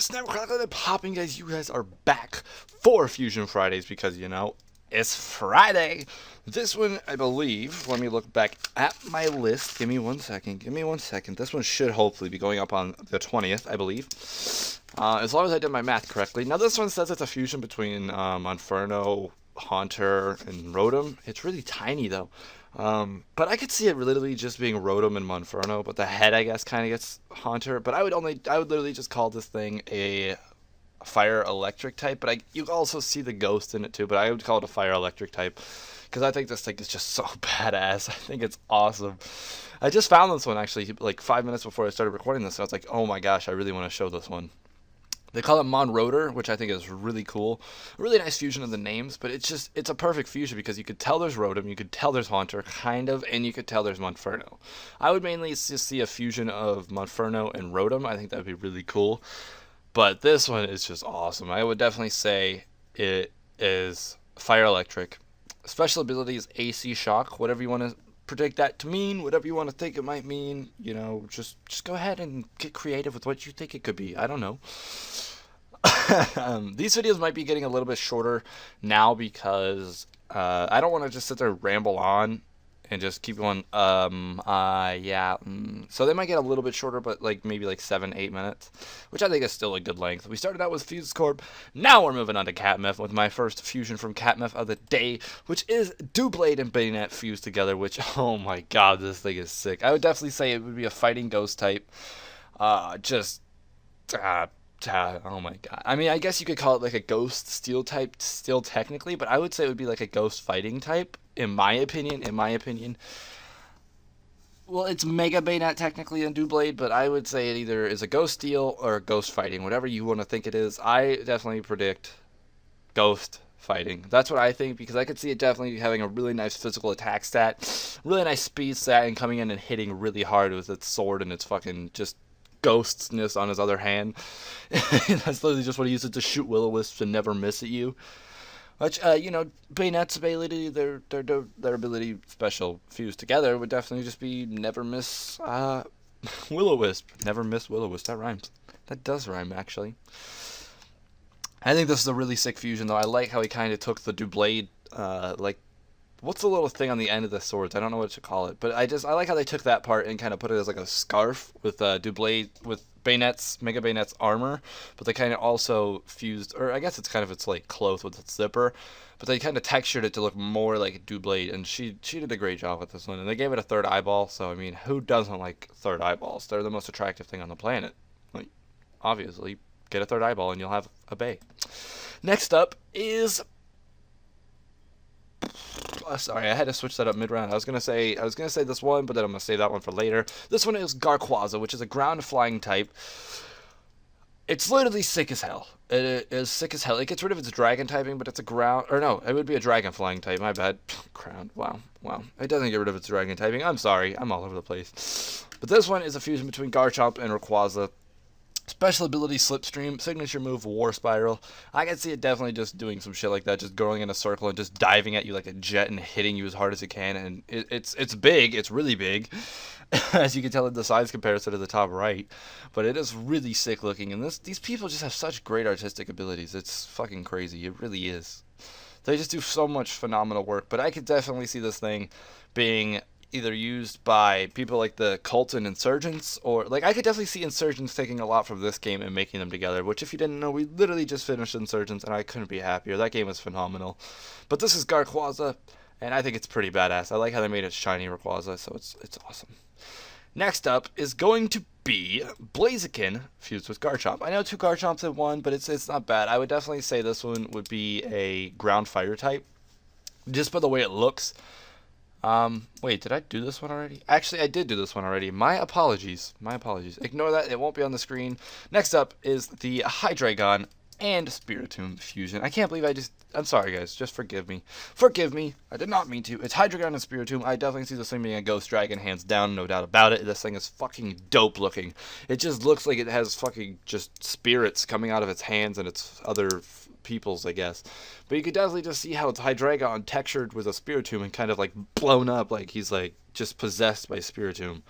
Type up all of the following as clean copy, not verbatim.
Snap, crackling, and popping, guys. You guys are back for Fusion Fridays because, it's Friday. This one, I believe, let me look back at my list. Give me one second. This one should hopefully be going up on the 20th, I believe. As long as I did my math correctly. Now, this one says it's a fusion between Monferno, Haunter, and Rotom. It's really tiny, though. But I could see it literally just being Rotom and Monferno, but the head, I guess, kind of gets Haunter. But I would literally just call this thing a fire electric type. But you also see the ghost in it too. But I would call it a fire electric type because I think this thing is just so badass. I think it's awesome. I just found this one actually like 5 minutes before I started recording this. And I was like, oh my gosh, I really want to show this one. They call it Monroder, which I think is really cool. A really nice fusion of the names, but it's a perfect fusion because you could tell there's Rotom, you could tell there's Haunter, kind of, and you could tell there's Monferno. I would mainly just see a fusion of Monferno and Rotom. I think that would be really cool. But this one is just awesome. I would definitely say it is Fire Electric. Special ability is AC Shock, whatever you want to predict that to mean, whatever you want to think it might mean, just go ahead and get creative with what you think it could be. I don't know. These videos might be getting a little bit shorter now because I don't want to just sit there and ramble on and just keep going. So they might get a little bit shorter, but maybe 7-8 minutes, which I think is still a good length. We started out with Fuse Corp. Now we're moving on to Catmef with my first fusion from Catmef of the day, which is Doublade and Banette fused together. Which, oh my god, this thing is sick. I would definitely say it would be a fighting ghost type. Oh my god. I mean, I guess you could call it like a ghost steel type still technically, but I would say it would be like a ghost fighting type, in my opinion. Well, it's Mega Banette technically in Doublade, but I would say it either is a ghost steel or a ghost fighting, whatever you want to think it is. I definitely predict ghost fighting. That's what I think, because I could see it definitely having a really nice physical attack stat, really nice speed stat, and coming in and hitting really hard with its sword and its fucking just ghostness on his other hand. That's literally just what he uses to shoot Will-O-Wisps and never miss at you. Which, Banette's ability, their ability special fused together would definitely just be never miss Will-O-Wisp. Never miss Will-O-Wisp. That rhymes. That does rhyme, actually. I think this is a really sick fusion, though. I like how he kind of took the Doublade, what's the little thing on the end of the swords? I don't know what to call it, but I like how they took that part and kind of put it as like a scarf with Doublade, with Mega Banette's armor, but they kind of also fused, or I guess it's kind of its like cloth with its zipper, but they kind of textured it to look more like Doublade, and she did a great job with this one, and they gave it a third eyeball. So I mean, who doesn't like third eyeballs? They're the most attractive thing on the planet. Like, obviously, get a third eyeball and you'll have a bae. Next up is. Sorry, I had to switch that up mid-round. I was gonna say this one, but then I'm gonna save that one for later. This one is Garquaza, which is a ground flying type. It's literally sick as hell. It is sick as hell. It gets rid of its dragon typing, but it's a ground, or no, it would be a dragon flying type. My bad. Ground. Wow. It doesn't get rid of its dragon typing. I'm sorry. I'm all over the place. But this one is a fusion between Garchomp and Rayquaza. Special ability Slipstream, signature move War Spiral. I can see it definitely just doing some shit like that, just going in a circle and just diving at you like a jet and hitting you as hard as it can. And it's big, it's really big, as you can tell in the size comparison to the top right. But it is really sick looking, and these people just have such great artistic abilities. It's fucking crazy. It really is. They just do so much phenomenal work. But I could definitely see this thing being either used by people like the Cult and Insurgents, or I could definitely see Insurgents taking a lot from this game and making them together, which if you didn't know, we literally just finished Insurgents and I couldn't be happier. That game was phenomenal. But this is Garquaza, and I think it's pretty badass. I like how they made it shiny Rayquaza, so it's awesome. Next up is going to be Blaziken fused with Garchomp. I know two Garchomps in one, but it's not bad. I would definitely say this one would be a ground fire type, just by the way it looks. Wait, did I do this one already? Actually, I did do this one already. My apologies. Ignore that. It won't be on the screen. Next up is the Hydreigon and Spiritomb fusion. I can't believe I'm sorry, guys. Just forgive me. I did not mean to. It's Hydreigon and Spiritomb. I definitely see this thing being a Ghost Dragon, hands down, no doubt about it. This thing is fucking dope looking. It just looks like it has fucking just spirits coming out of its hands and its other peoples, I guess. But you could definitely just see how it's Hydreigon textured with a Spiritomb and kind of blown up, like he's just possessed by Spiritomb.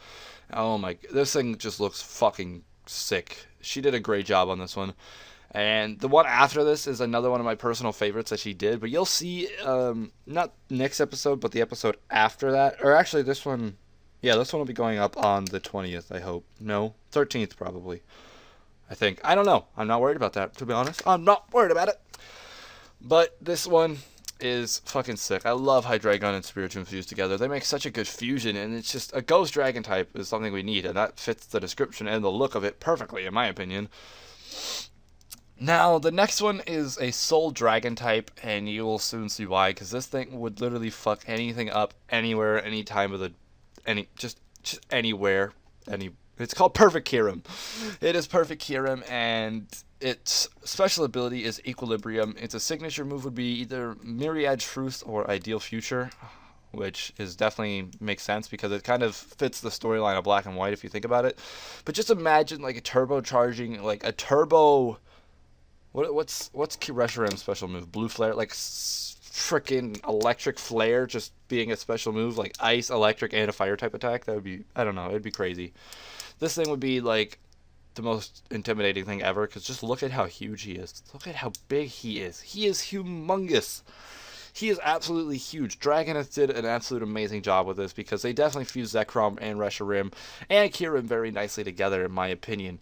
Oh my, this thing just looks fucking sick. She did a great job on this one. And the one after this is another one of my personal favorites that she did. But you'll see, not next episode, but the episode after that. Or actually, this one, yeah, this one will be going up on the 20th, I hope. No, 13th probably. I think. I don't know. I'm not worried about that, to be honest. I'm not worried about it. But this one is fucking sick. I love Hydreigon and Spiritomb fused together. They make such a good fusion, and it's just a Ghost Dragon type is something we need, and that fits the description and the look of it perfectly, in my opinion. Now, the next one is a Soul Dragon type, and you will soon see why, because this thing would literally fuck anything up, anywhere, any time of the, just anywhere, it's called Perfect Kyurem. It is Perfect Kyurem, and its special ability is Equilibrium. Its signature move would be either Myriad Truth or Ideal Future, which is definitely makes sense because it kind of fits the storyline of Black and White if you think about it. But just imagine like a turbocharging, like a turbo. What's Reshiram's special move? Blue Flare, like freaking electric flare, just being a special move, like ice, electric, and a fire type attack. That would be, I don't know, it'd be crazy. This thing would be like the most intimidating thing ever, because just look at how huge he is. Look at how big he is. He is humongous. He is absolutely huge. Dragoneth did an absolute amazing job with this because they definitely fused Zekrom and Reshiram and Kyurem very nicely together, in my opinion.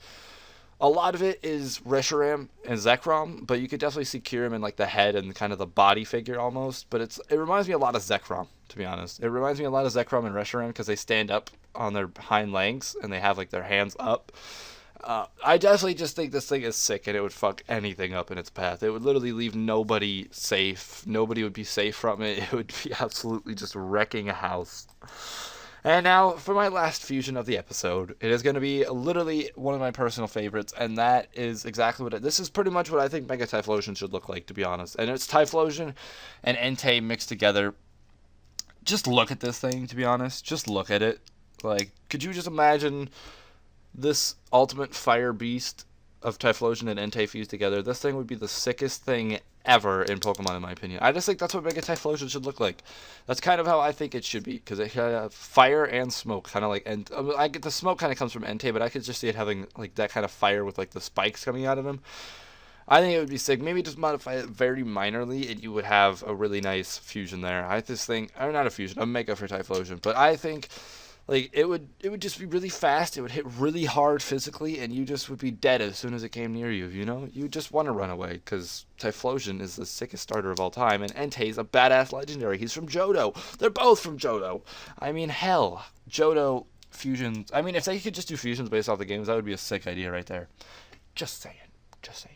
A lot of it is Reshiram and Zekrom, but you could definitely see Kyurem in like the head and kind of the body figure almost. But it reminds me a lot of Zekrom, to be honest. It reminds me a lot of Zekrom and Reshiram because they stand up on their hind legs and they have like their hands up. I definitely just think this thing is sick, and it would fuck anything up in its path. It would literally leave nobody safe. Nobody would be safe from it. It would be absolutely just wrecking a house. And now, for my last fusion of the episode, it is going to be literally one of my personal favorites, and that is exactly what this is pretty much what I think Mega Typhlosion should look like, to be honest. And it's Typhlosion and Entei mixed together. Just look at this thing, to be honest. Just look at it. Like, could you just imagine this ultimate fire beast of Typhlosion and Entei fused together? This thing would be the sickest thing ever in Pokemon, in my opinion. I just think that's what Mega Typhlosion should look like. That's kind of how I think it should be, because it has fire and smoke, kind of like, and I get the smoke kind of comes from Entei, but I could just see it having like that kind of fire with like the spikes coming out of him. I think it would be sick. Maybe just modify it very minorly, and you would have a really nice fusion there. I just think, or not a fusion, a Mega for Typhlosion, but I think like it would just be really fast. It would hit really hard physically, and you just would be dead as soon as it came near you. You know, you just want to run away because Typhlosion is the sickest starter of all time, and Entei's a badass legendary. He's from Johto. They're both from Johto. I mean, hell, Johto fusions. I mean, if they could just do fusions based off the games, that would be a sick idea right there. Just saying. Just saying.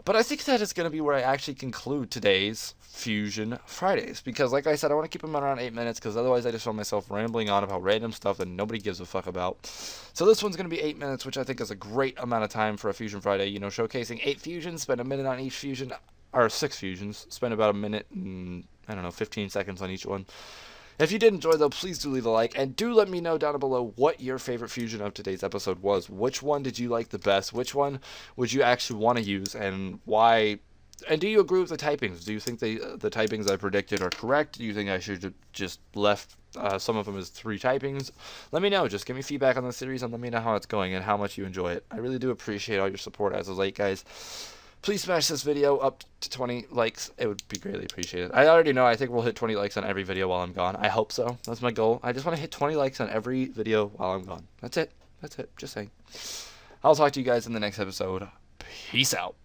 But I think that is going to be where I actually conclude today's Fusion Fridays. Because, like I said, I want to keep them around 8 minutes, because otherwise I just find myself rambling on about random stuff that nobody gives a fuck about. So this one's going to be 8 minutes, which I think is a great amount of time for a Fusion Friday. You know, showcasing 8 fusions, spend a minute on each fusion, or 6 fusions, spend about a minute and, 15 seconds on each one. If you did enjoy, though, please do leave a like, and do let me know down below what your favorite fusion of today's episode was. Which one did you like the best? Which one would you actually want to use, and why? And do you agree with the typings? Do you think the typings I predicted are correct? Do you think I should just left some of them as 3 typings? Let me know. Just give me feedback on the series, and let me know how it's going and how much you enjoy it. I really do appreciate all your support as of late, guys. Please smash this video up to 20 likes. It would be greatly appreciated. I already know. I think we'll hit 20 likes on every video while I'm gone. I hope so. That's my goal. I just want to hit 20 likes on every video while I'm gone. That's it. That's it. Just saying. I'll talk to you guys in the next episode. Peace out.